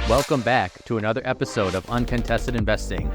Welcome back to another episode of Uncontested Investing.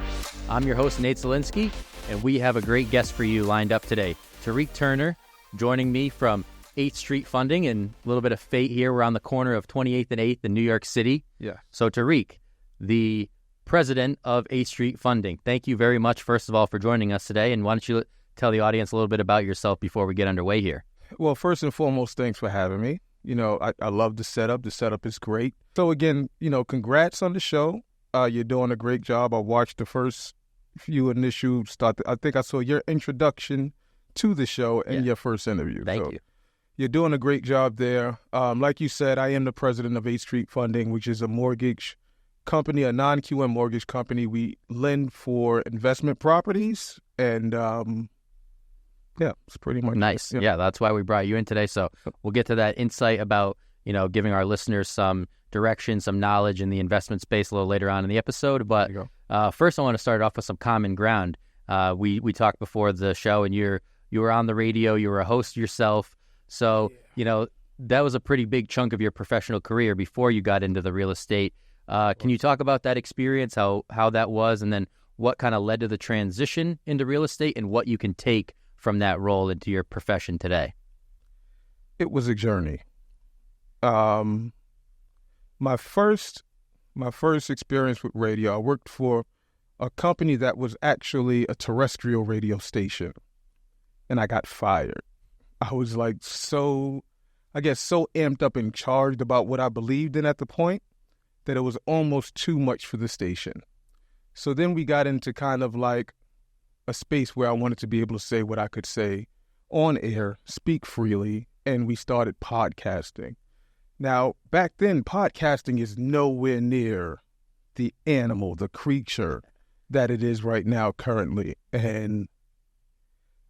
I'm your host, Nate Zielinski, and we have a great guest for you lined up today. Tarik Turner joining me from 8th Street Funding, and a little bit of fate here. We're on the corner of 28th and 8th in New York City. Yeah. So Tarik, the president of 8th Street Funding, thank you very much, first of all, for joining us today. And why don't you tell the audience a little bit about yourself before we get underway here? Well, first and foremost, thanks for having me. You know, I love the setup. The setup is great. So again, congrats on the show. You're doing a great job. I watched the first few initial start. I think I saw your introduction to the show and your first interview. Thank you. You're doing a great job there. Like you said, I am the president of 8th Street Funding, which is a mortgage company, a non-QM mortgage company. We lend for investment properties, and it's pretty much nice. Yeah, that's why we brought you in today. So we'll get to that insight about, giving our listeners some direction, some knowledge in the investment space a little later on in the episode. But first, I want to start off with some common ground. We talked before the show, and you were on the radio. You were a host yourself. So, that was a pretty big chunk of your professional career before you got into the real estate. Can you talk about that experience, how that was, and then what kind of led to the transition into real estate and what you can take from that role into your profession today? It was a journey. My first experience with radio, I worked for a company that was actually a terrestrial radio station, and I got fired. I was so amped up and charged about what I believed in at the point that it was almost too much for the station. So then we got into kind of like a space where I wanted to be able to say what I could say on air, speak freely, and we started podcasting. Now, back then, podcasting is nowhere near the animal, the creature that it is right now currently. And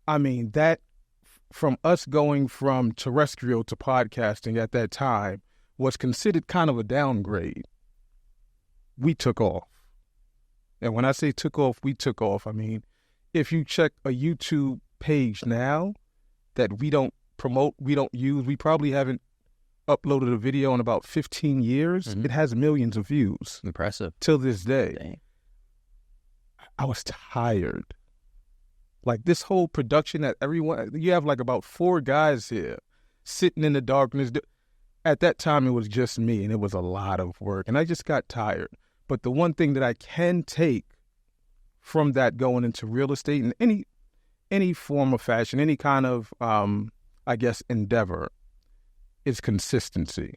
I mean, that from us going from terrestrial to podcasting at that time was considered kind of a downgrade. We took off. And when I say took off, we took off. I mean, if you check a YouTube page now that we don't promote, we don't use, we probably haven't uploaded a video in about 15 years. Mm-hmm. It has millions of views. Impressive. Till this day. Dang. I was tired. Like this whole production that you have like about 4 guys here sitting in the darkness. At that time, it was just me, and it was a lot of work, and I just got tired. But the one thing that I can take from that going into real estate in any form of fashion, any kind of, endeavor, is consistency,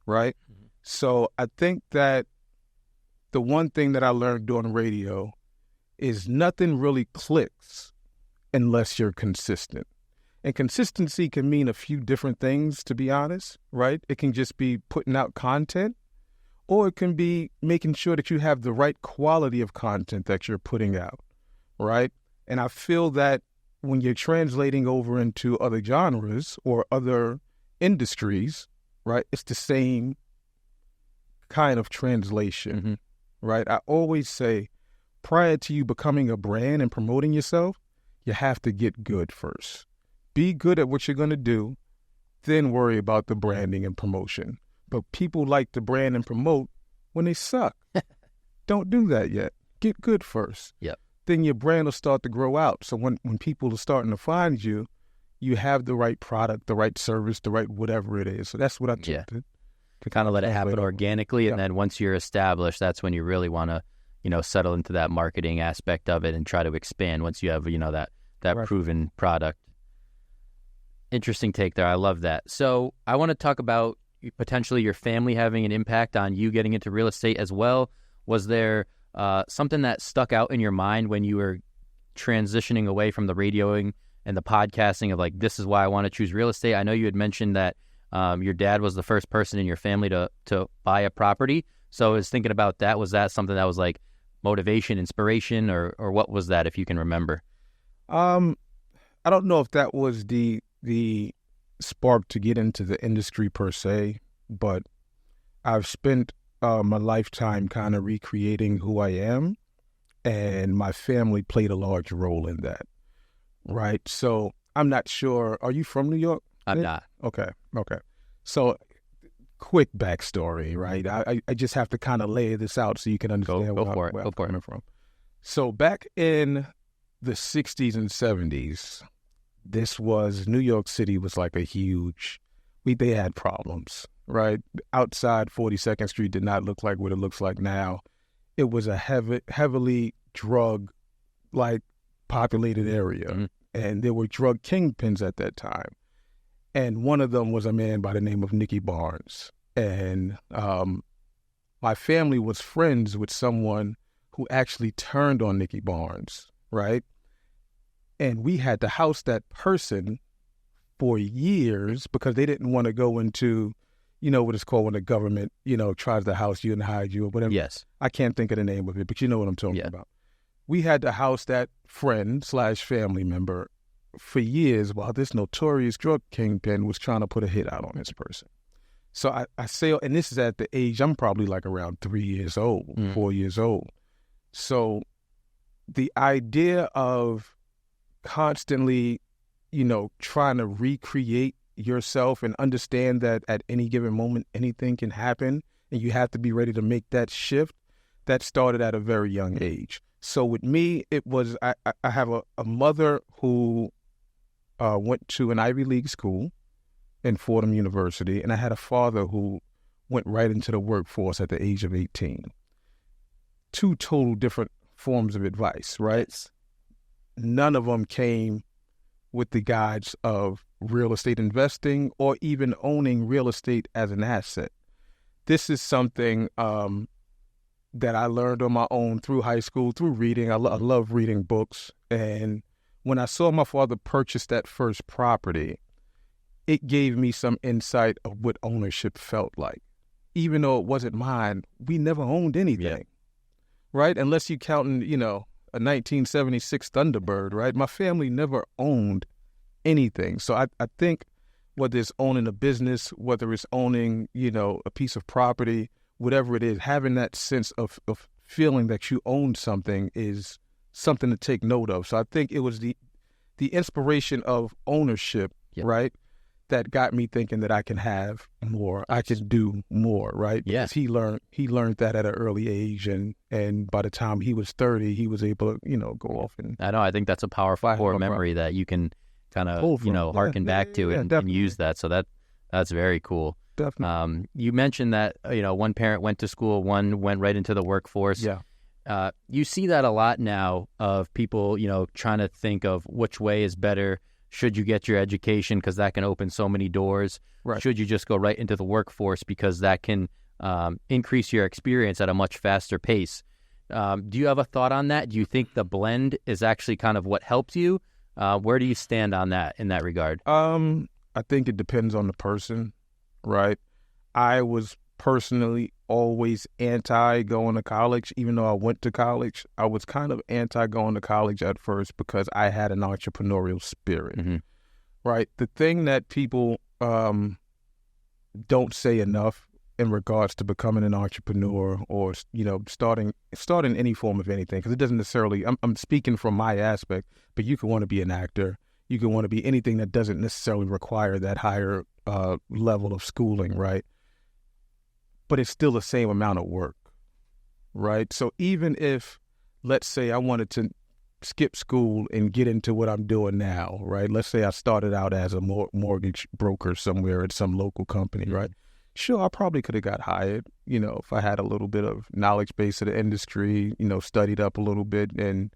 right? Mm-hmm. So I think that the one thing that I learned doing radio is nothing really clicks unless you're consistent. And consistency can mean a few different things, to be honest, right? It can just be putting out content, or it can be making sure that you have the right quality of content that you're putting out, right? And I feel that when you're translating over into other genres or other industries, right, it's the same kind of translation, mm-hmm. right? I always say, prior to you becoming a brand and promoting yourself, you have to get good first. Be good at what you're going to do, then worry about the branding and promotion. But people like to brand and promote when they suck. Don't do that yet. Get good first. Yep. Then your brand will start to grow out. So when people are starting to find you, you have the right product, the right service, the right whatever it is. So that's what I took. Yeah. To kind of let it happen organically. And then once you're established, that's when you really want to, settle into that marketing aspect of it and try to expand once you have, that right. Proven product. Interesting take there. I love that. So I want to talk about potentially your family having an impact on you getting into real estate as well. Was there something that stuck out in your mind when you were transitioning away from the radioing and the podcasting of like, this is why I want to choose real estate? I know you had mentioned that your dad was the first person in your family to buy a property. So I was thinking about that. Was that something that was like motivation, inspiration, or what was that, if you can remember? I don't know if that was the spark to get into the industry per se, but I've spent my lifetime kind of recreating who I am, and my family played a large role in that, right? So I'm not sure. Are you from New York? I'm not. Okay. So quick backstory, right? I just have to kind of lay this out so you can understand where I'm coming from. So back in the 60s and 70s, New York City was like a huge, they had problems, right? Outside 42nd Street did not look like what it looks like now. It was a heavily drug populated area. Mm-hmm. And there were drug kingpins at that time. And one of them was a man by the name of Nicky Barnes. And my family was friends with someone who actually turned on Nicky Barnes, right? And we had to house that person for years because they didn't want to go into, what it's called when the government, tries to house you and hide you or whatever. Yes. I can't think of the name of it, but you know what I'm talking about. We had to house that friend/family member for years while this notorious drug kingpin was trying to put a hit out on this person. So I say, and this is at the age, I'm probably like around 3 years old, 4 years old. So the idea of constantly, trying to recreate yourself and understand that at any given moment, anything can happen and you have to be ready to make that shift, that started at a very young age. So with me, it was, I have a mother who went to an Ivy League school in Fordham University, and I had a father who went right into the workforce at the age of 18. Two total different forms of advice, right? Yes. None of them came with the guides of real estate investing or even owning real estate as an asset. This is something that I learned on my own through high school, through reading. I love reading books. And when I saw my father purchase that first property, it gave me some insight of what ownership felt like. Even though it wasn't mine, we never owned anything, right? Unless you counting, a 1976 Thunderbird, right? My family never owned anything. So I think whether it's owning a business, whether it's owning, a piece of property, whatever it is, having that sense of feeling that you own something is something to take note of. So I think it was the inspiration of ownership, right, that got me thinking that I can have more, I can do more, right? Yeah. Because he learned that at an early age, and by the time he was 30, he was able to, go off and. I know. I think that's a powerful core memory that you can kind of harken back to and use that. So that's very cool. Definitely. You mentioned that, one parent went to school, one went right into the workforce. Yeah. You see that a lot now of people, trying to think of which way is better. Should you get your education because that can open so many doors? Right. Should you just go right into the workforce because that can increase your experience at a much faster pace? Do you have a thought on that? Do you think the blend is actually kind of what helps you? Where do you stand on that in that regard? I think it depends on the person. Right. I was personally always anti going to college. Even though I went to college, I was kind of anti going to college at first because I had an entrepreneurial spirit. Mm-hmm. Right. The thing that people don't say enough in regards to becoming an entrepreneur or, starting any form of anything, because it doesn't necessarily, I'm speaking from my aspect, but you could want to be an actor. You can want to be anything that doesn't necessarily require that higher level of schooling, right? But it's still the same amount of work, right? So even if, let's say I wanted to skip school and get into what I'm doing now, right? Let's say I started out as a mortgage broker somewhere at some local company, right? Sure, I probably could have got hired, if I had a little bit of knowledge base of the industry, studied up a little bit and,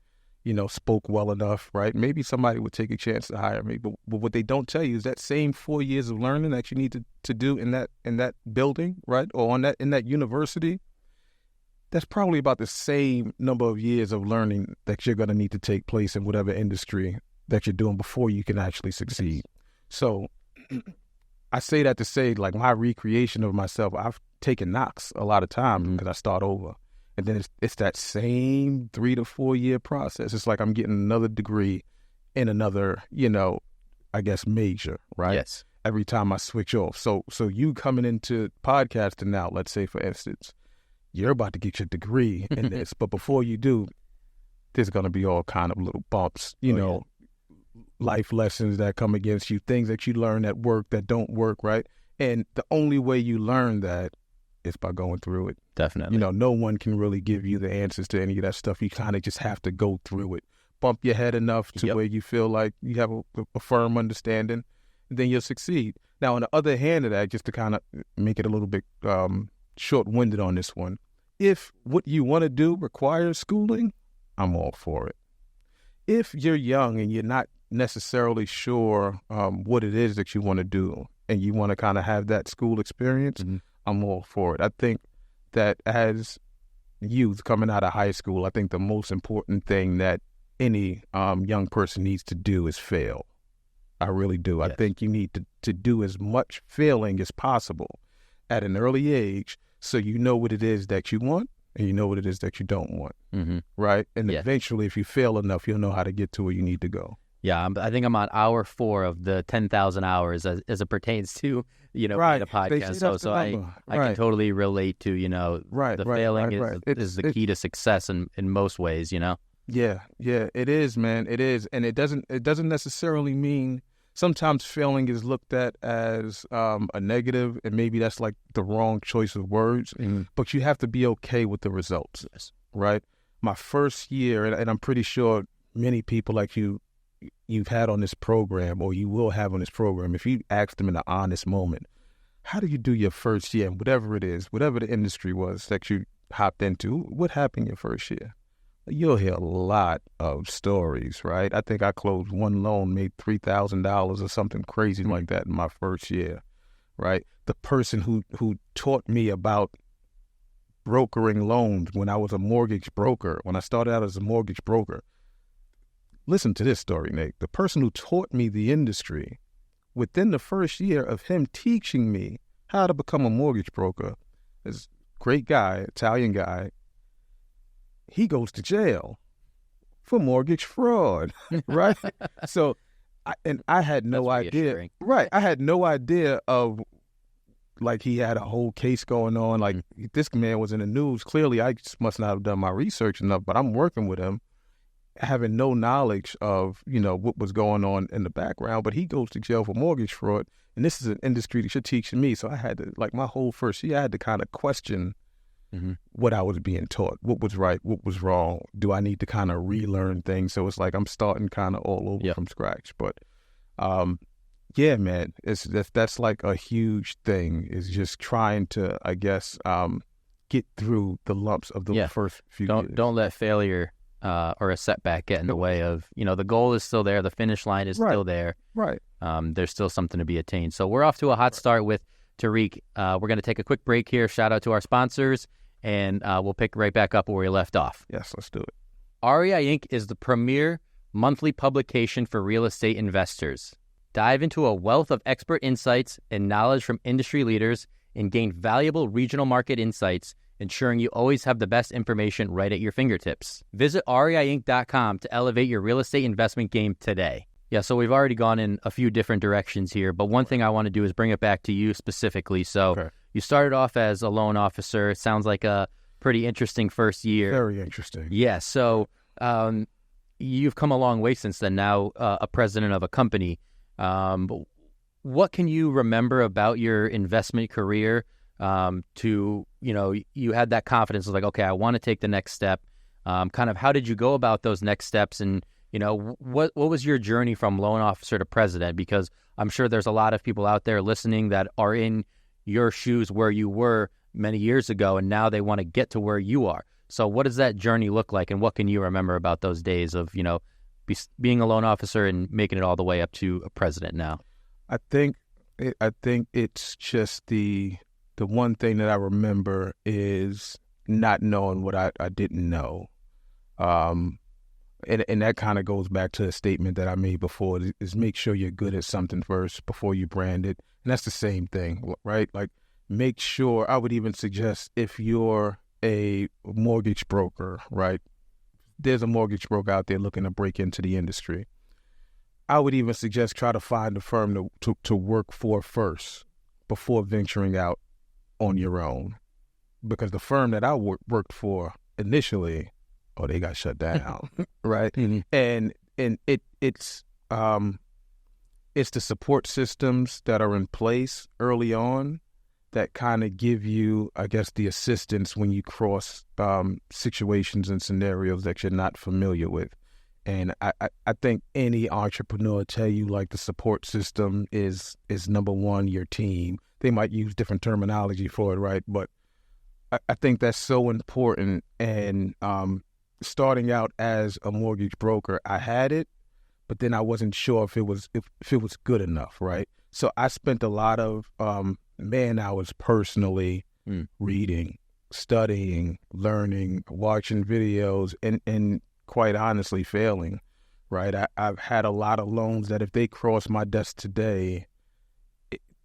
spoke well enough, right? Maybe somebody would take a chance to hire me. But what they don't tell you is that same 4 years of learning that you need to do in that building, right? Or in that university, that's probably about the same number of years of learning that you're going to need to take place in whatever industry that you're doing before you can actually succeed. So I say that to say, like, my recreation of myself, I've taken knocks a lot of times because I start over. And then it's that same 3 to 4 year process. It's like I'm getting another degree in another, major, right? Yes. Every time I switch off. So you coming into podcasting now, let's say, for instance, you're about to get your degree in this. But before you do, there's going to be all kind of little bumps, life lessons that come against you, things that you learn at work that don't work, right? And the only way you learn that is by going through it. Definitely. You know, no one can really give you the answers to any of that stuff. You kind of just have to go through it. Bump your head enough to where you feel like you have a firm understanding, and then you'll succeed. Now, on the other hand of that, just to kind of make it a little bit short-winded on this one, if what you want to do requires schooling, I'm all for it. If you're young and you're not necessarily sure what it is that you want to do and you want to kind of have that school experience, I'm all for it. I think that as youth coming out of high school, I think the most important thing that any young person needs to do is fail. I really do. Yes. I think you need to do as much failing as possible at an early age so you know what it is that you want and you know what it is that you don't want, right? And eventually, if you fail enough, you'll know how to get to where you need to go. Yeah, I think I'm on hour 4 of the 10,000 hours as it pertains to, the podcast. So I can totally relate to, the failing is the key to success in most ways, Yeah, it is, man. It is. And it doesn't necessarily mean sometimes failing is looked at as a negative, and maybe that's like the wrong choice of words, but you have to be okay with the results, right? My first year, and I'm pretty sure many people like you've had on this program or you will have on this program, if you ask them in an honest moment, how did you do your first year? Whatever it is, whatever the industry was that you hopped into, what happened your first year? You'll hear a lot of stories, right? I think I closed one loan, made $3,000 or something crazy like that in my first year, right? The person who taught me about brokering loans when I was a mortgage broker, when I started out as a mortgage broker, listen to this story, Nate. The person who taught me the industry, within the first year of him teaching me how to become a mortgage broker, this great guy, Italian guy, he goes to jail for mortgage fraud, right? So, I had no idea. Right. I had no idea of, like, he had a whole case going on. Like, this man was in the news. Clearly, I just must not have done my research enough, but I'm working with him, having no knowledge of, what was going on in the background. But he goes to jail for mortgage fraud, and this is an industry that you're teaching me. So I had to, like, my whole first year, I had to kind of question what I was being taught, what was right, what was wrong. Do I need to kind of relearn things? So it's like I'm starting kind of all over from scratch. But yeah, man, that's like a huge thing, is just trying to, I guess, get through the lumps of the first few years. Don't let failure or a setback get in the way of, the goal is still there, the finish line is still there. Right. There's still something to be attained. So we're off to a hot start with Tarik. We're going to take a quick break here. Shout out to our sponsors, and we'll pick right back up where we left off. Yes, let's do it. REI Inc. is the premier monthly publication for real estate investors. Dive into a wealth of expert insights and knowledge from industry leaders and gain valuable regional market insights, ensuring you always have the best information right at your fingertips. Visit REIInc.com to elevate your real estate investment game today. Yeah, so we've already gone in a few different directions here, but one thing I want to do is bring it back to you specifically. So you started off as a loan officer. It sounds like a pretty interesting first year. Very interesting. Yeah, so you've come a long way since then, now a president of a company. What can you remember about your investment career to, you had that confidence of like, okay, I want to take the next step. Kind of how did you go about those next steps? And, what was your journey from loan officer to president? Because I'm sure there's a lot of people out there listening that are in your shoes where you were many years ago, and now they want to get to where you are. So what does that journey look like, and what can you remember about those days of, being a loan officer and making it all the way up to a president now? I think it's just the one thing that I remember is not knowing what I didn't know. And that kind of goes back to a statement that I made before, is make sure you're good at something first before you brand it. And that's the same thing, right? Like, make sure, I would even suggest, if you're a mortgage broker, right? There's a mortgage broker out there looking to break into the industry. I would even suggest try to find a firm to work for first before venturing out on your own. Because the firm that I worked for initially, they got shut down, right? Mm-hmm. And it's it's the support systems that are in place early on that kind of give you, I guess, the assistance when you cross situations and scenarios that you're not familiar with. And I think any entrepreneur tell you like the support system is number one, your team. They might use different terminology for it, right? But I think that's so important. And starting out as a mortgage broker, I had it, but then I wasn't sure if it was good enough, right? So I spent a lot of man hours personally reading, studying, learning, watching videos, and quite honestly failing, right? I've had a lot of loans that if they cross my desk today,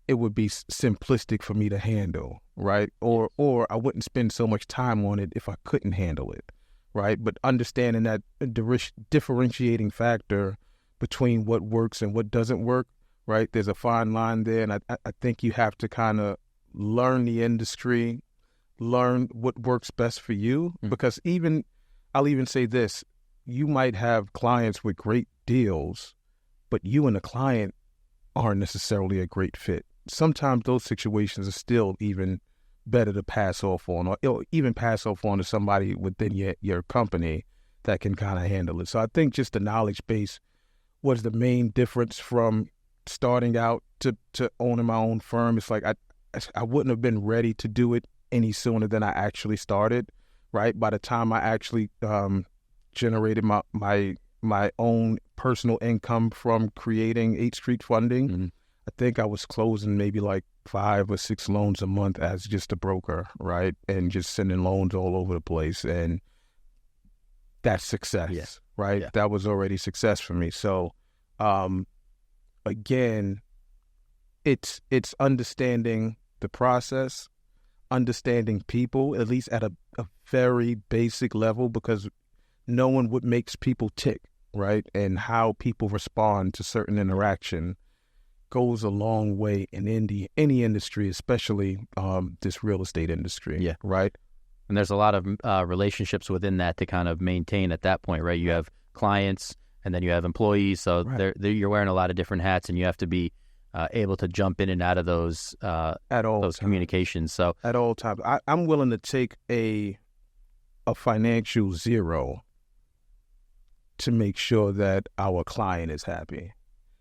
it would be simplistic for me to handle, right? Or I wouldn't spend so much time on it if I couldn't handle it, right? But understanding that differentiating factor between what works and what doesn't work, right? There's a fine line there, and I think you have to kind of learn the industry, learn what works best for you, because I'll even say this, you might have clients with great deals, but you and the client aren't necessarily a great fit. Sometimes those situations are still even better to pass off on, or even pass off on to somebody within your company that can kind of handle it. So I think just the knowledge base was the main difference from starting out to owning my own firm. It's like I wouldn't have been ready to do it any sooner than I actually started, right? By the time I actually generated my own personal income from creating 8th Street Funding, I think I was closing maybe like 5 or 6 loans a month as just a broker, right? And just sending loans all over the place. And that's success, right? Yeah. That was already success for me. So, again, it's understanding the process, understanding people, at least at a very basic level, because knowing what makes people tick, right? And how people respond to certain interaction goes a long way in any industry, especially this real estate industry, right? And there's a lot of relationships within that to kind of maintain at that point, right? You have clients and then you have employees, so you're wearing a lot of different hats, and you have to be able to jump in and out of those at all those communications. So at all times, I'm willing to take a financial zero to make sure that our client is happy.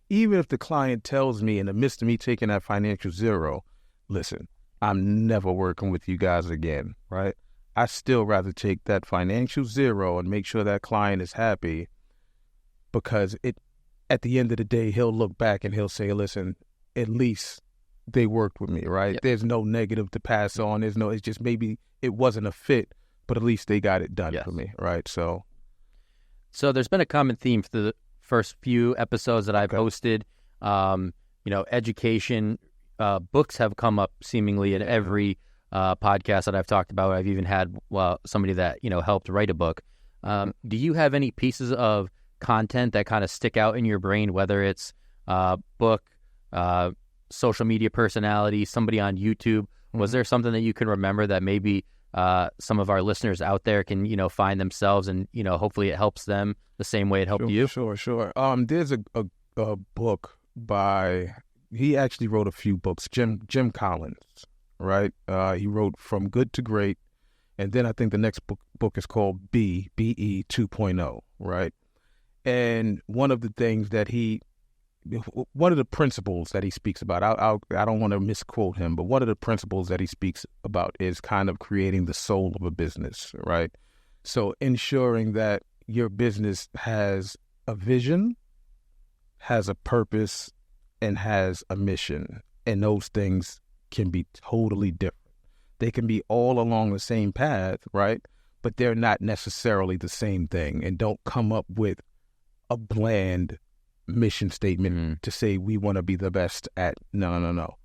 Even if the client tells me in the midst of me taking that financial zero, listen, I'm never working with you guys again, right? I still rather take that financial zero and make sure that client is happy, because at the end of the day, he'll look back and he'll say, listen, at least they worked with me, right? Yep. There's no negative to pass on. It's just maybe it wasn't a fit, but at least they got it done for me, right? So there's been a common theme for the first few episodes that I've hosted. Education, books have come up seemingly in every podcast that I've talked about. I've even had somebody that helped write a book. Do you have any pieces of content that kind of stick out in your brain, whether it's book, social media personality, somebody on YouTube? Was there something that you can remember that maybe some of our listeners out there can find themselves, and hopefully it helps them the same way it helped you? Sure. There's a book by, he actually wrote a few books, Jim Collins, right? He wrote From Good to Great, and then I think the next book is called B.E. 2.0, right? And one of the principles that he speaks about, I don't want to misquote him, but one of the principles that he speaks about is kind of creating the soul of a business, right? So ensuring that your business has a vision, has a purpose, and has a mission. And those things can be totally different. They can be all along the same path, right? But they're not necessarily the same thing, and don't come up with a bland mission statement to say we want to be the best at. No.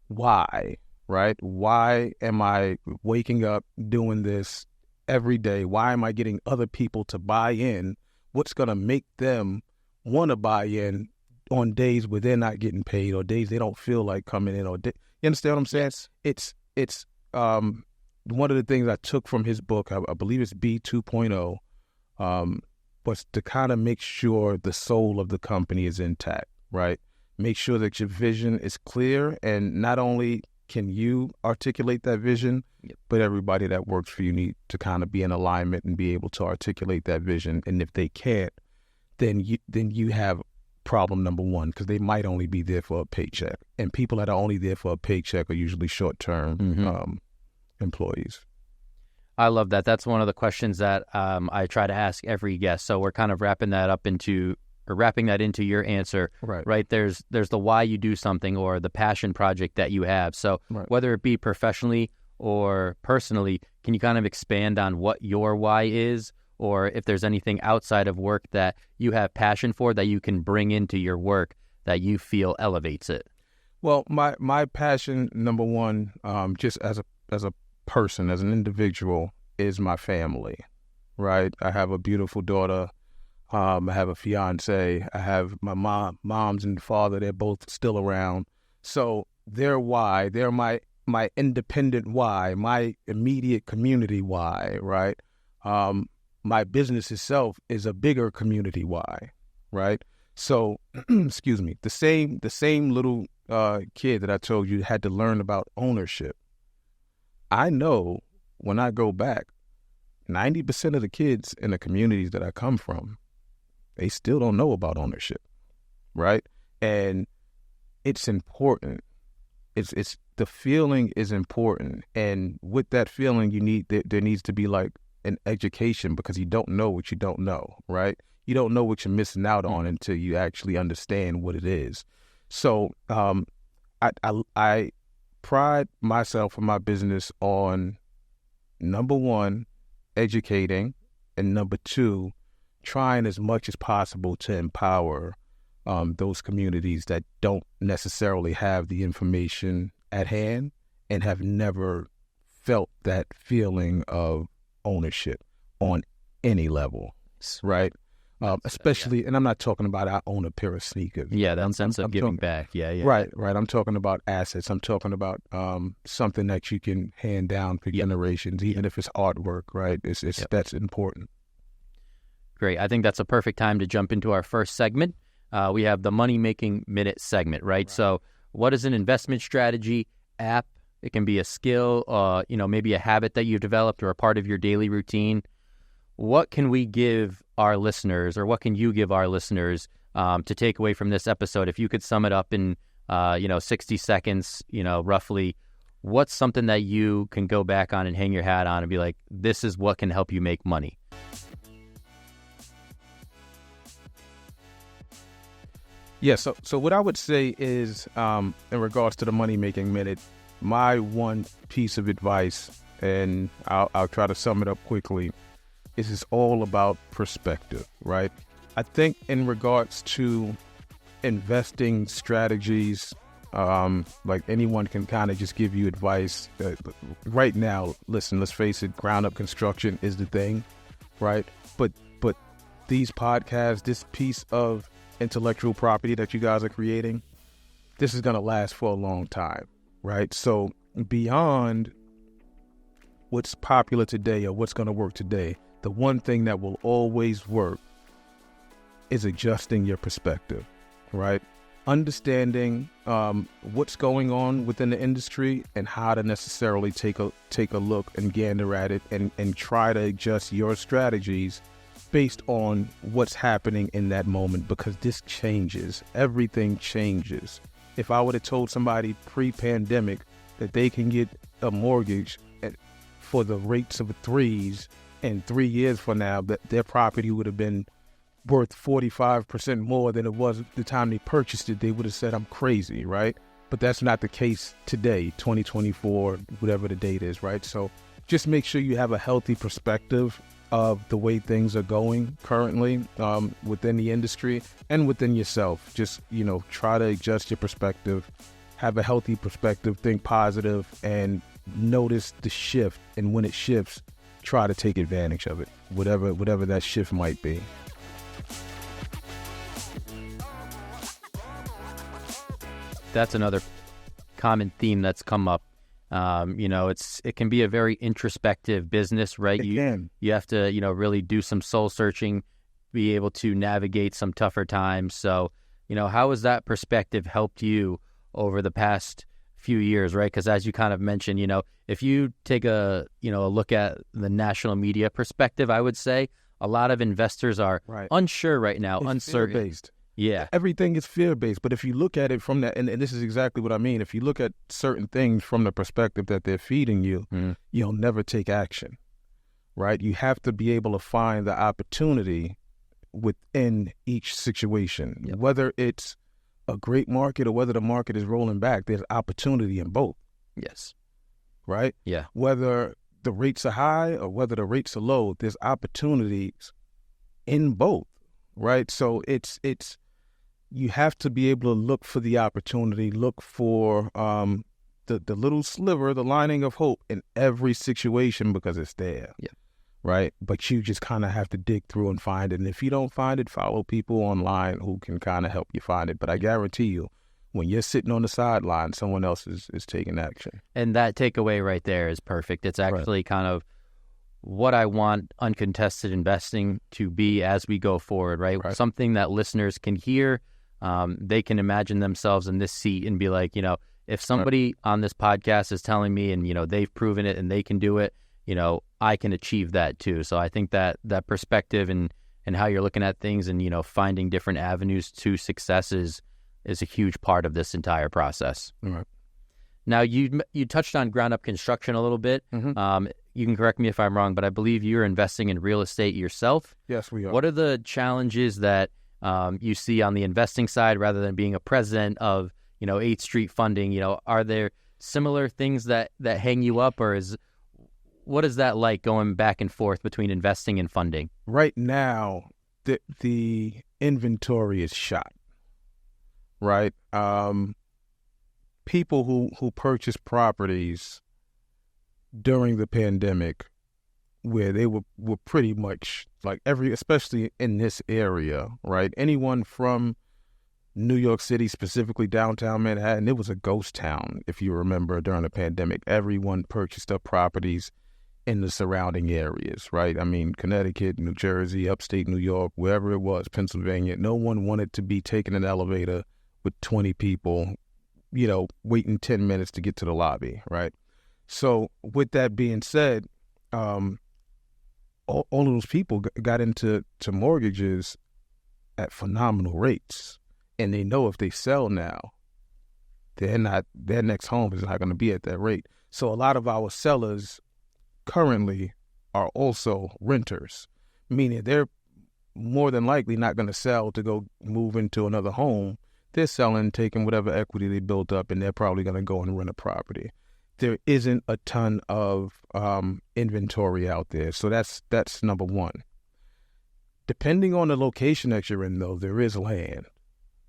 Why, right? Why am I waking up doing this every day? Why am I getting other people to buy in? What's going to make them want to buy in on days where they're not getting paid, or days they don't feel like coming in? You understand what I'm saying? Yes. It's one of the things I took from his book, I believe it's B 2.0, was to kind of make sure the soul of the company is intact, right? make sure that your vision is clear, and not only can you articulate that vision, but everybody that works for you need to kind of be in alignment and be able to articulate that vision. And if they can't, then you have problem number one, because they might only be there for a paycheck. And people that are only there for a paycheck are usually short-term employees. I love that. That's one of the questions that I try to ask every guest. So we're kind of wrapping that into your answer. Right. There's the why you do something, or the passion project that you have. So whether it be professionally or personally, can you kind of expand on what your why is, or if there's anything outside of work that you have passion for that you can bring into your work that you feel elevates it? Well, my passion, number one, just as a person, as an individual, is my family, right? I have a beautiful daughter. I have a fiance. I have my moms and father. They're both still around. So their why, they're my independent why, my immediate community why, right? My business itself is a bigger community why, right? So, excuse me, the same little kid that I told you had to learn about ownership. I know when I go back, 90% of the kids in the communities that I come from, they still don't know about ownership, right? And it's important. It's the feeling is important, and with that feeling, there needs to be like an education, because you don't know what you don't know, right? You don't know what you're missing out on until you actually understand what it is. So I pride myself and my business on, number one, educating, and number two, trying as much as possible to empower those communities that don't necessarily have the information at hand and have never felt that feeling of ownership on any level, right? Especially, and I'm not talking about I own a pair of sneakers. Yeah, that sense of giving back. Yeah. Right. I'm talking about assets. I'm talking about something that you can hand down for generations, even if it's artwork, right? That's important. Great. I think that's a perfect time to jump into our first segment. We have the Money Making Minute segment, right? So what is an investment strategy, app? It can be a skill, maybe a habit that you've developed or a part of your daily routine. What can we give our listeners, or what can you give our listeners to take away from this episode? If you could sum it up in, 60 seconds, roughly, what's something that you can go back on and hang your hat on and be like, this is what can help you make money? Yeah, so what I would say is, in regards to the Money Making Minute, my one piece of advice, and I'll try to sum it up quickly, is it's all about perspective, right? I think in regards to investing strategies, like anyone can kind of just give you advice. Right now, listen, let's face it, ground up construction is the thing, right? But these podcasts, this piece of intellectual property that you guys are creating, this is going to last for a long time, right? So beyond what's popular today or what's going to work today, the one thing that will always work is adjusting your perspective, right? Understanding what's going on within the industry and how to necessarily take a look and gander at it and try to adjust your strategies based on what's happening in that moment, because this changes. Everything changes. If I would have told somebody pre-pandemic that they can get a mortgage for the rates of threes, and 3 years from now that their property would have been worth 45% more than it was at the time they purchased it, they would have said I'm crazy, right? But that's not the case today, 2024, whatever the date is, right? So just make sure you have a healthy perspective of the way things are going currently within the industry and within yourself. Just, try to adjust your perspective, have a healthy perspective, think positive, and notice the shift. And when it shifts, try to take advantage of it, whatever that shift might be. That's another common theme that's come up. It can be a very introspective business, right? You have to, really do some soul searching, be able to navigate some tougher times. So how has that perspective helped you over the past few years, right? Because as you kind of mentioned, if you take a look at the national media perspective, I would say a lot of investors are unsure right now, uncertain. Fear-based. Yeah. Everything is fear-based. But if you look at it from that, and this is exactly what I mean, if you look at certain things from the perspective that they're feeding you, you'll never take action, right? You have to be able to find the opportunity within each situation, whether it's a great market or whether the market is rolling back. There's opportunity in both. Yes. Right? Yeah. Whether the rates are high or whether the rates are low, there's opportunities in both, right? So it's you have to be able to look for the opportunity, look for the little sliver, the lining of hope in every situation because it's there. Yeah. Right? But you just kind of have to dig through and find it. And if you don't find it, follow people online who can kind of help you find it. But I guarantee you, when you're sitting on the sideline, someone else is taking action. And that takeaway right there is perfect. It's actually kind of what I want uncontested investing to be as we go forward, right? Something that listeners can hear. They can imagine themselves in this seat and be like, if somebody on this podcast is telling me and, they've proven it and they can do it, I can achieve that too. So I think that perspective and how you're looking at things and, finding different avenues to success is a huge part of this entire process. Right. Now, you touched on ground up construction a little bit. You can correct me if I'm wrong, but I believe you're investing in real estate yourself. Yes, we are. What are the challenges that you see on the investing side rather than being a president of, 8th Street Funding? Are there similar things that hang you up, or what is that like going back and forth between investing and funding? Right now, the inventory is shot, right? People who purchase properties during the pandemic where they were pretty much like especially in this area, right? Anyone from New York City, specifically downtown Manhattan, it was a ghost town, if you remember, during the pandemic. Everyone purchased up properties in the surrounding areas, right? I mean, Connecticut, New Jersey, upstate New York, wherever it was, Pennsylvania, no one wanted to be taking an elevator with 20 people, waiting 10 minutes to get to the lobby, right? So with that being said, all of those people got into mortgages at phenomenal rates. And they know if they sell now, their next home is not going to be at that rate. So a lot of our sellers currently are also renters, meaning they're more than likely not going to sell to go move into another home. They're selling, taking whatever equity they built up, and they're probably going to go and rent a property. There isn't a ton of inventory out there. So that's number one. Depending on the location that you're in, though, there is land.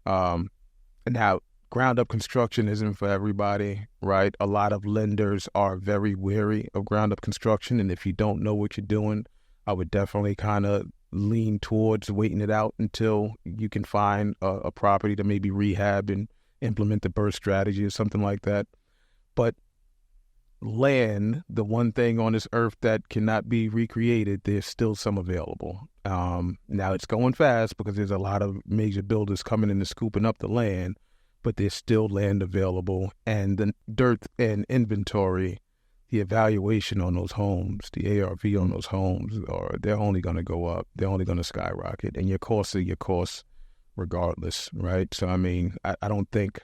Now, ground up construction isn't for everybody, right? A lot of lenders are very wary of ground up construction. And if you don't know what you're doing, I would definitely kind of lean towards waiting it out until you can find a property to maybe rehab and implement the burst strategy or something like that. But land, the one thing on this earth that cannot be recreated, there's still some available. Now it's going fast because there's a lot of major builders coming in and scooping up the land, but there's still land available, and the dirt and inventory, the evaluation on those homes, the ARV on those homes, they're only going to go up. They're only going to skyrocket, and your costs are your costs regardless, right? So, I mean, I don't think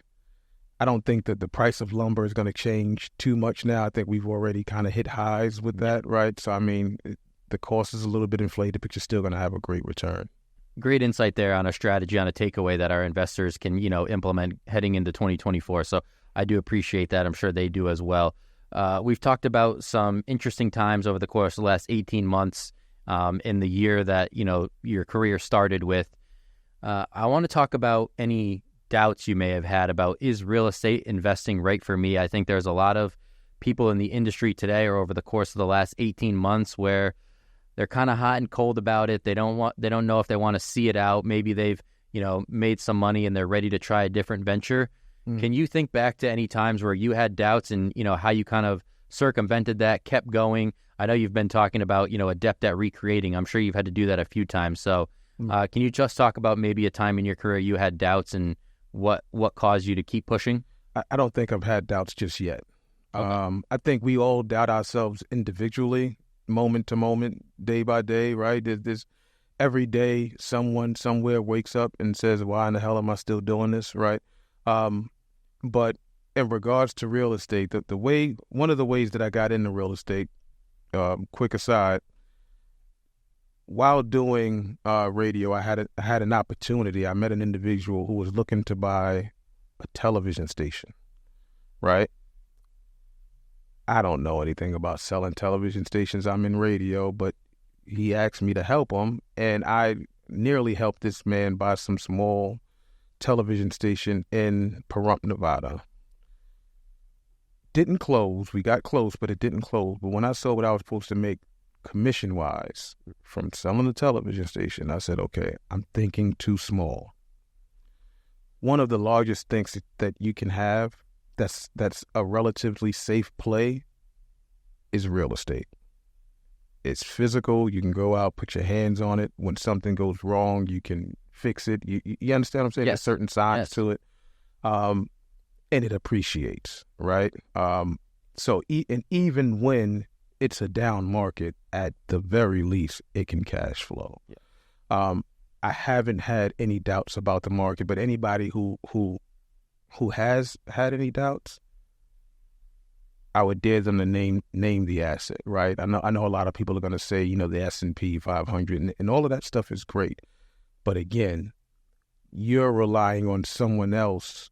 that the price of lumber is going to change too much now. I think we've already kind of hit highs with that, right? So, I mean, the cost is a little bit inflated, but you're still going to have a great return. Great insight there on a strategy, on a takeaway that our investors can, implement heading into 2024. So I do appreciate that. I'm sure they do as well. We've talked about some interesting times over the course of the last 18 months in the year that, your career started with. I want to talk about any doubts you may have had about, is real estate investing right for me? I think there's a lot of people in the industry today or over the course of the last 18 months where they're kind of hot and cold about it. They don't know if they want to see it out. Maybe they've, made some money and they're ready to try a different venture. Can you think back to any times where you had doubts and, how you kind of circumvented that, kept going? I know you've been talking about, adept at recreating. I'm sure you've had to do that a few times. So Can you just talk about maybe a time in your career you had doubts and what caused you to keep pushing? I don't think I've had doubts just yet. Okay. I think we all doubt ourselves individually, moment to moment, day by day, right? There's every day someone somewhere wakes up and says, why in the hell am I still doing this, right? But in regards to real estate, one of the ways that I got into real estate, quick aside, while doing radio, I had an opportunity. I met an individual who was looking to buy a television station, right? I don't know anything about selling television stations. I'm in radio, but he asked me to help him, and I nearly helped this man buy some small television station in Pahrump, Nevada. Didn't close. We got close, but it didn't close. But when I saw what I was supposed to make commission-wise from selling the television station, I said, okay, I'm thinking too small. One of the largest things that you can have that's a relatively safe play is real estate. It's physical. You can go out, put your hands on it. When something goes wrong, you can fix it. You understand what I'm saying? Yes. There's certain sides to it. And it appreciates, right? So even when it's a down market, at the very least, it can cash flow. Yeah. I haven't had any doubts about the market, but anybody who has had any doubts, I would dare them to name the asset, right? I know a lot of people are going to say, the S&P 500 and all of that stuff is great. But again, you're relying on someone else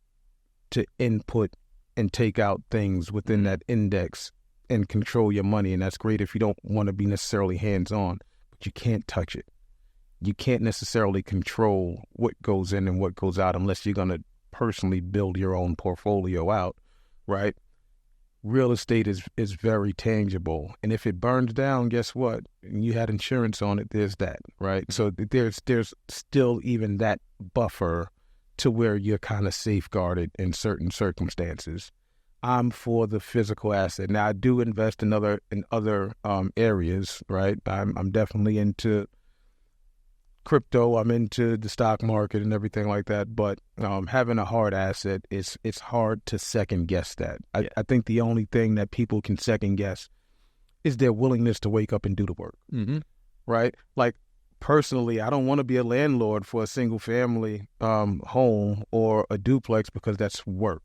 to input and take out things within that index and control your money. And that's great if you don't want to be necessarily hands-on, but you can't touch it. You can't necessarily control what goes in and what goes out unless you're going to personally build your own portfolio out, right? Real estate is very tangible. And if it burns down, guess what? And you had insurance on it, there's that, right? So there's still even that buffer to where you're kind of safeguarded in certain circumstances. I'm for the physical asset. Now, I do invest in other areas, right? I'm definitely into crypto. I'm into the stock market and everything like that. But having a hard asset, it's hard to second guess that. I think the only thing that people can second guess is their willingness to wake up and do the work, right? Like, personally, I don't want to be a landlord for a single family home or a duplex because that's work,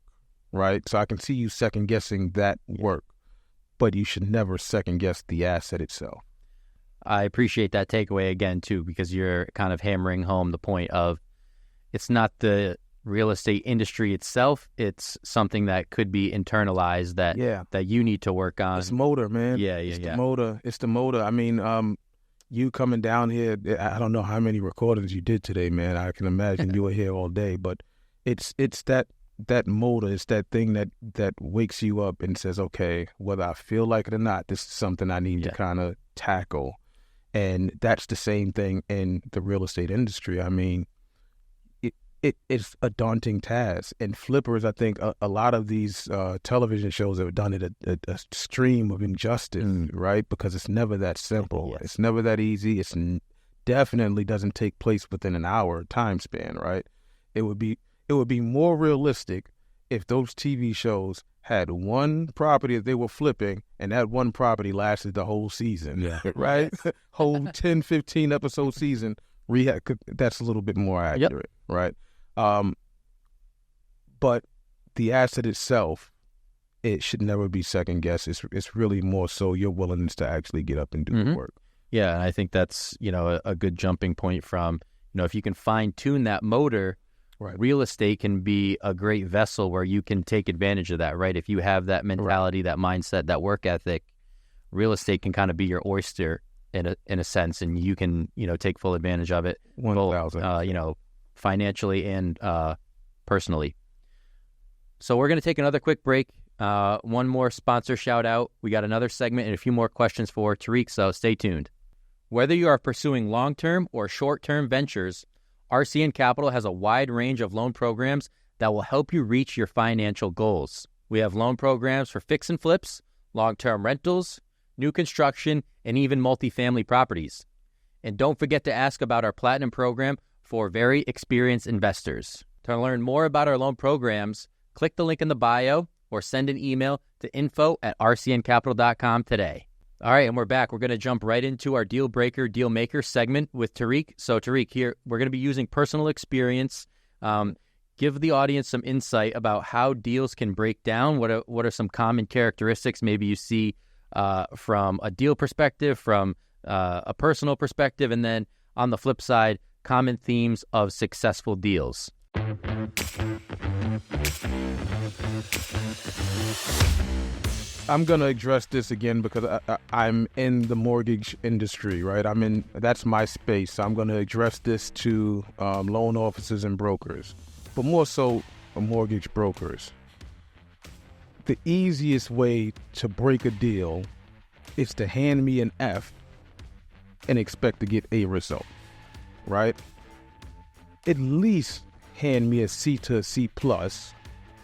right? So I can see you second guessing that work, but you should never second guess the asset itself. I appreciate that takeaway again, too, because you're kind of hammering home the point of it's not the real estate industry itself. It's something that could be internalized that you need to work on. It's motor, man. It's the motor. I mean, you coming down here, I don't know how many recordings you did today, man. I can imagine you were here all day, but it's that motor, it's that thing that wakes you up and says, okay, whether I feel like it or not, this is something I need to kind of tackle. And that's the same thing in the real estate industry. I mean, it's a daunting task. And flippers, I think a lot of these television shows have done it a stream of injustice, right? Because it's never that simple. Yes. It's never that easy. It's definitely doesn't take place within an hour time span, right? It would be more realistic if those TV shows had one property that they were flipping and that one property lasted the whole season, right? Whole 10, 15 episode season. That's a little bit more accurate, right? But the asset itself, it should never be second guessed. It's really more so your willingness to actually get up and do the work. Yeah, and I think that's, a good jumping point from, if you can fine tune that motor, right, real estate can be a great vessel where you can take advantage of that, right? If you have that mentality, that mindset, that work ethic, real estate can kind of be your oyster in a sense, and you can, take full advantage of it, both, financially and personally. So we're going to take another quick break. One more sponsor shout out. We got another segment and a few more questions for Tarik, so stay tuned. Whether you are pursuing long-term or short-term ventures, RCN Capital has a wide range of loan programs that will help you reach your financial goals. We have loan programs for fix and flips, long-term rentals, new construction, and even multifamily properties. And don't forget to ask about our Platinum program for very experienced investors. To learn more about our loan programs, click the link in the bio or send an email to info@rcncapital.com today. All right, and we're back. We're going to jump right into our Deal Breaker, Deal Maker segment with Tarik. So, Tarik, here we're going to be using personal experience. Give the audience some insight about how deals can break down. What are some common characteristics maybe you see from a deal perspective, from a personal perspective, and then on the flip side, common themes of successful deals. I'm going to address this again because I'm in the mortgage industry, right? That's my space. So I'm going to address this to loan officers and brokers, but more so mortgage brokers. The easiest way to break a deal is to hand me an F and expect to get a result, right? At least hand me a C to a C plus,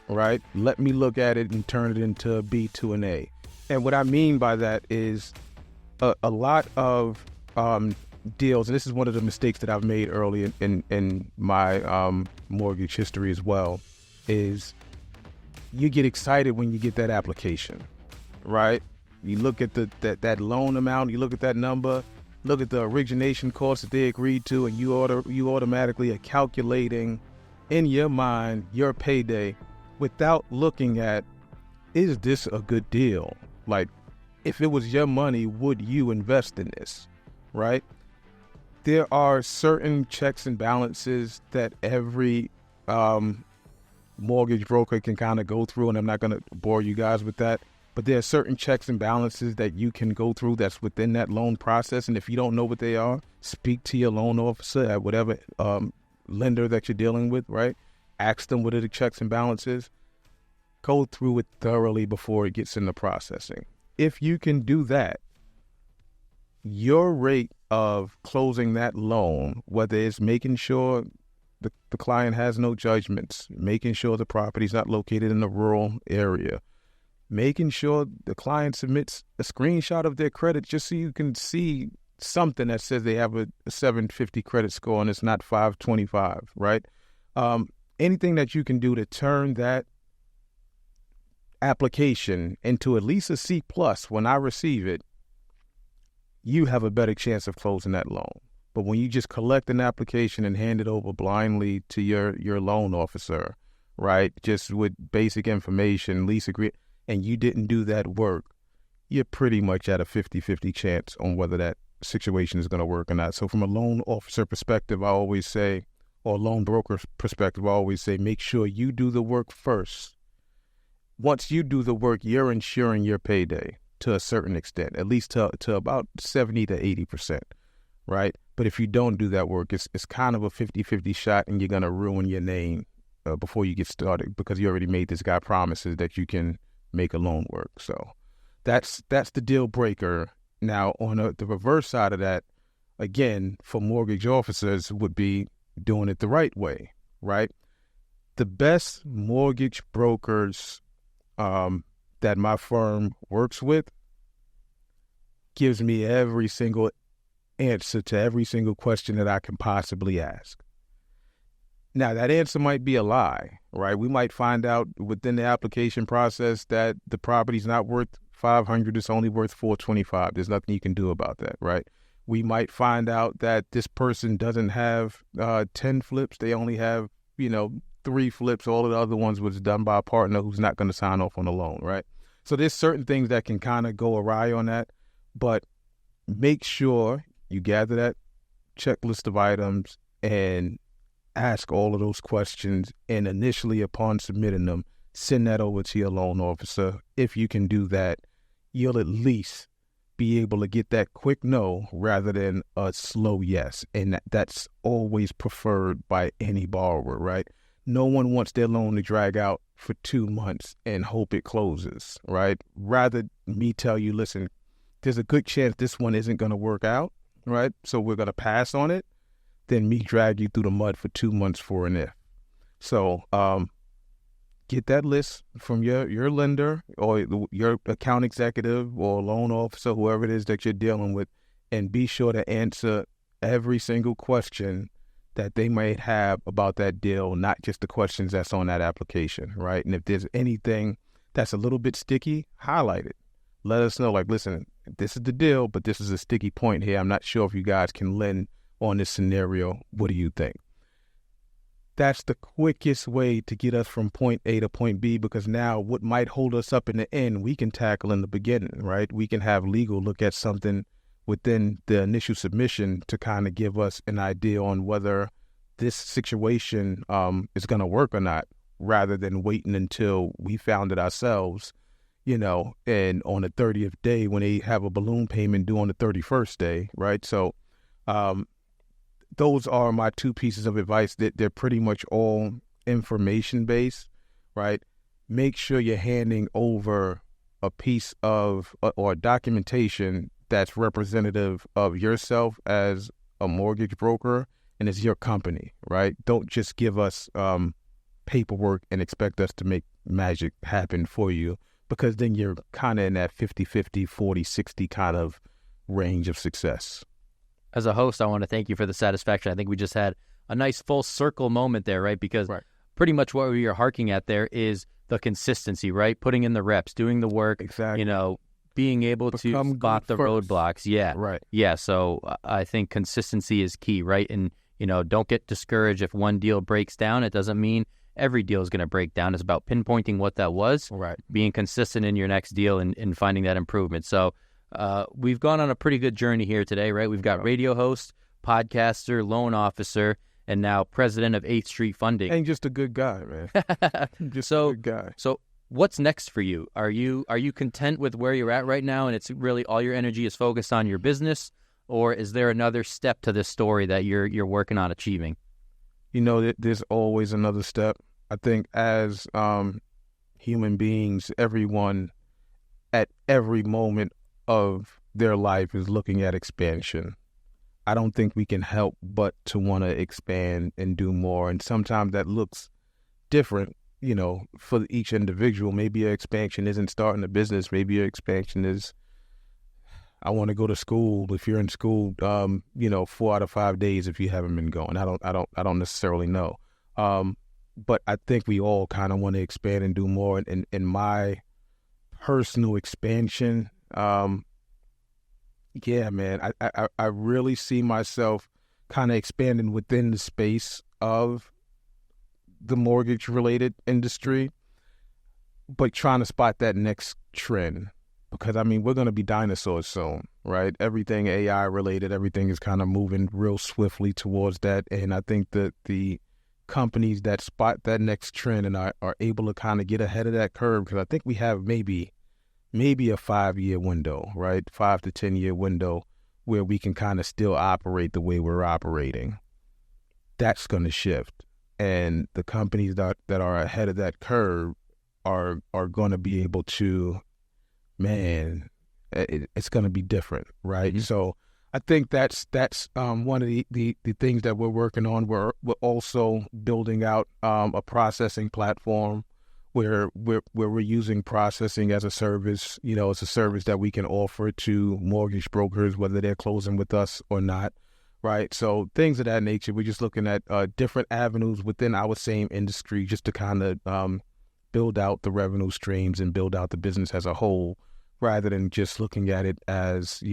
right? Let me look at it and turn it into a B to an A. And what I mean by that is a lot of deals, and this is one of the mistakes that I've made early in my mortgage history as well, is you get excited when you get that application, right? You look at that loan amount, you look at that number, look at the origination cost that they agreed to, and you automatically are calculating in your mind your payday without looking at, is this a good deal? Like, if it was your money, would you invest in this, right? There are certain checks and balances that every mortgage broker can kind of go through, and I'm not going to bore you guys with that, but there are certain checks and balances that you can go through that's within that loan process, and if you don't know what they are, speak to your loan officer at whatever lender that you're dealing with, right? Ask them what are the checks and balances. Go through it thoroughly before it gets into processing. If you can do that, your rate of closing that loan, whether it's making sure the client has no judgments, making sure the property's not located in a rural area, making sure the client submits a screenshot of their credit just so you can see something that says they have a 750 credit score and it's not 525, right? Anything that you can do to turn that application into at least a C plus when I receive it, you have a better chance of closing that loan. But when you just collect an application and hand it over blindly to your loan officer, right, just with basic information, lease agreement, and you didn't do that work, you're pretty much at a 50-50 chance on whether that situation is going to work or not. So from a loan officer perspective, I always say, or loan broker perspective, I always say, make sure you do the work first. Once you do the work, you're ensuring your payday to a certain extent, at least to about 70 to 80%, right? But if you don't do that work, it's kind of a 50-50 shot, and you're going to ruin your name before you get started because you already made this guy promises that you can make a loan work. So that's the deal breaker. Now, on the reverse side of that, again, for mortgage officers would be doing it the right way, right? The best mortgage brokers that my firm works with gives me every single answer to every single question that I can possibly ask. Now, that answer might be a lie, right? We might find out within the application process that the property's not worth $500, it's only worth $425. There's nothing you can do about that, right? We might find out that this person doesn't have 10 flips. They only have, 3 flips. All of the other ones was done by a partner who's not going to sign off on the loan, right? So there's certain things that can kind of go awry on that, but make sure you gather that checklist of items and ask all of those questions, and initially upon submitting them, send that over to your loan officer. If you can do that, you'll at least be able to get that quick no rather than a slow yes. And that's always preferred by any borrower, right? No one wants their loan to drag out for 2 months and hope it closes, right? Rather me tell you, listen, there's a good chance this one isn't going to work out, right? So we're going to pass on it, than me drag you through the mud for 2 months for an if. So get that list from your lender or your account executive or loan officer, whoever it is that you're dealing with, and be sure to answer every single question that they might have about that deal, not just the questions that's on that application, right? And if there's anything that's a little bit sticky, highlight it. Let us know, like, listen, this is the deal, but this is a sticky point here. I'm not sure if you guys can lend on this scenario. What do you think? That's the quickest way to get us from point A to point B, because now what might hold us up in the end, we can tackle in the beginning, right? We can have legal look at something within the initial submission to kind of give us an idea on whether this situation is going to work or not, rather than waiting until we found it ourselves, and on the 30th day when they have a balloon payment due on the 31st day, right? So those are my two pieces of advice. That they're pretty much all information-based, right? Make sure you're handing over a piece of or documentation that's representative of yourself as a mortgage broker and as your company, right? Don't just give us paperwork and expect us to make magic happen for you, because then you're kind of in that 50-50, 40-60 kind of range of success. As a host, I want to thank you for the satisfaction. I think we just had a nice full circle moment there, right? Because pretty much what we are harking at there is the consistency, right? Putting in the reps, doing the work, exactly. Being able to spot the roadblocks. Yeah. Right. Yeah. So I think consistency is key, right? And, don't get discouraged if one deal breaks down. It doesn't mean every deal is going to break down. It's about pinpointing what that was, right? Being consistent in your next deal and finding that improvement. So we've gone on a pretty good journey here today, right? We've got radio host, podcaster, loan officer, and now president of 8th Street Funding. And just a good guy, man. Just a good guy. So what's next for you? Are you content with where you're at right now, and it's really all your energy is focused on your business, or is there another step to this story that you're working on achieving? There's always another step. I think as human beings, everyone at every moment of their life is looking at expansion. I don't think we can help but to want to expand and do more. And sometimes that looks different, for each individual. Maybe your expansion isn't starting a business. Maybe your expansion is, I want to go to school. If you're in school, 4 out of 5 days if you haven't been going. I don't necessarily know. But I think we all kind of want to expand and do more. And in my personal expansion, yeah, man, I really see myself kind of expanding within the space of the mortgage-related industry, but trying to spot that next trend. Because, we're going to be dinosaurs soon, right? Everything AI-related, everything is kind of moving real swiftly towards that. And I think that the companies that spot that next trend and are able to kind of get ahead of that curve, because I think we have maybe a 5-year window, right? 5 to 10-year window where we can kind of still operate the way we're operating. That's going to shift. And the companies that are ahead of that curve are going to be able to, man, it's going to be different, right? Mm-hmm. So I think that's one of the things that we're working on. We're also building out a processing platform where we're using processing as a service. It's a service that we can offer to mortgage brokers, whether they're closing with us or not, right? So things of that nature. We're just looking at different avenues within our same industry just to kind of build out the revenue streams and build out the business as a whole, rather than just looking at it as,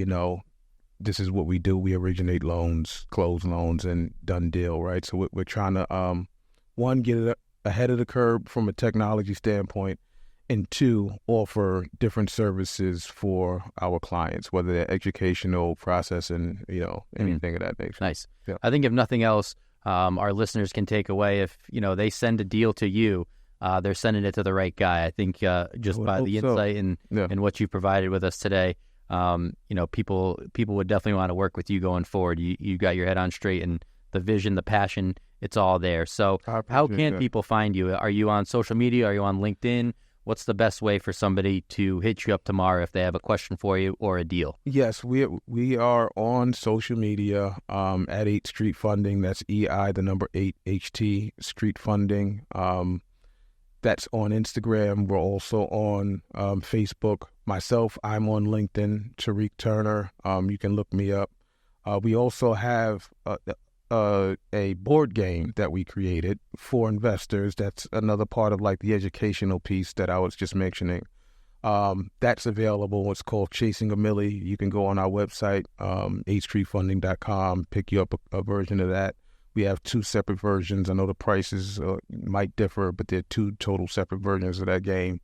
this is what we do. We originate loans, close loans, and done deal, right? So we're trying to, one, get it ahead of the curve from a technology standpoint, and two, offer different services for our clients, whether they're educational, processing, anything of that nature. Nice. Yeah. I think if nothing else, our listeners can take away, if, they send a deal to you, they're sending it to the right guy. I think just by the insight and what you provided with us today, people would definitely want to work with you going forward. You got your head on straight, and the vision, the passion, it's all there. So how can people find you? Are you on social media? Are you on LinkedIn? What's the best way for somebody to hit you up tomorrow if they have a question for you or a deal? Yes, we are on social media at 8th Street Funding. That's EI, the number 8, HT, Street Funding. That's on Instagram. We're also on Facebook. Myself, I'm on LinkedIn, Tarik Turner. You can look me up. We also have a board game that we created for investors. That's another part of like the educational piece that I was just mentioning. That's available. It's called Chasing a Millie. You can go on our website, HTreeFunding.com, pick you up a version of that. We have 2 separate versions. I know the prices might differ, but they're 2 total separate versions of that game.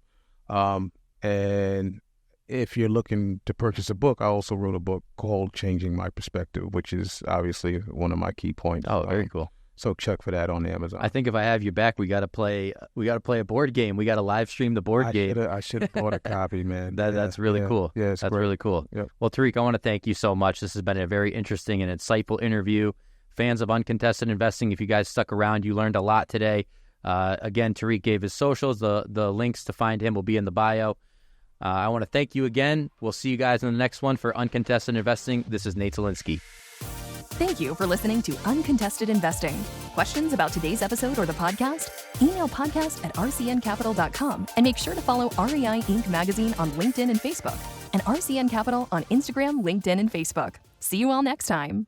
And if you're looking to purchase a book, I also wrote a book called Changing My Perspective, which is obviously one of my key points. Oh, very cool. So check for that on Amazon. I think if I have you back, we got to play a board game. We got to live stream the board game. I should have bought a copy, man. That's really cool. Yeah, that's great. really cool. Yep. Well, Tarik, I want to thank you so much. This has been a very interesting and insightful interview. Fans of Uncontested Investing, if you guys stuck around, you learned a lot today. Again, Tarik gave his socials. The links to find him will be in the bio. I want to thank you again. We'll see you guys in the next one for Uncontested Investing. This is Nate Zielinski. Thank you for listening to Uncontested Investing. Questions about today's episode or the podcast? Email podcast@rcncapital.com and make sure to follow REI Inc. magazine on LinkedIn and Facebook and RCN Capital on Instagram, LinkedIn, and Facebook. See you all next time.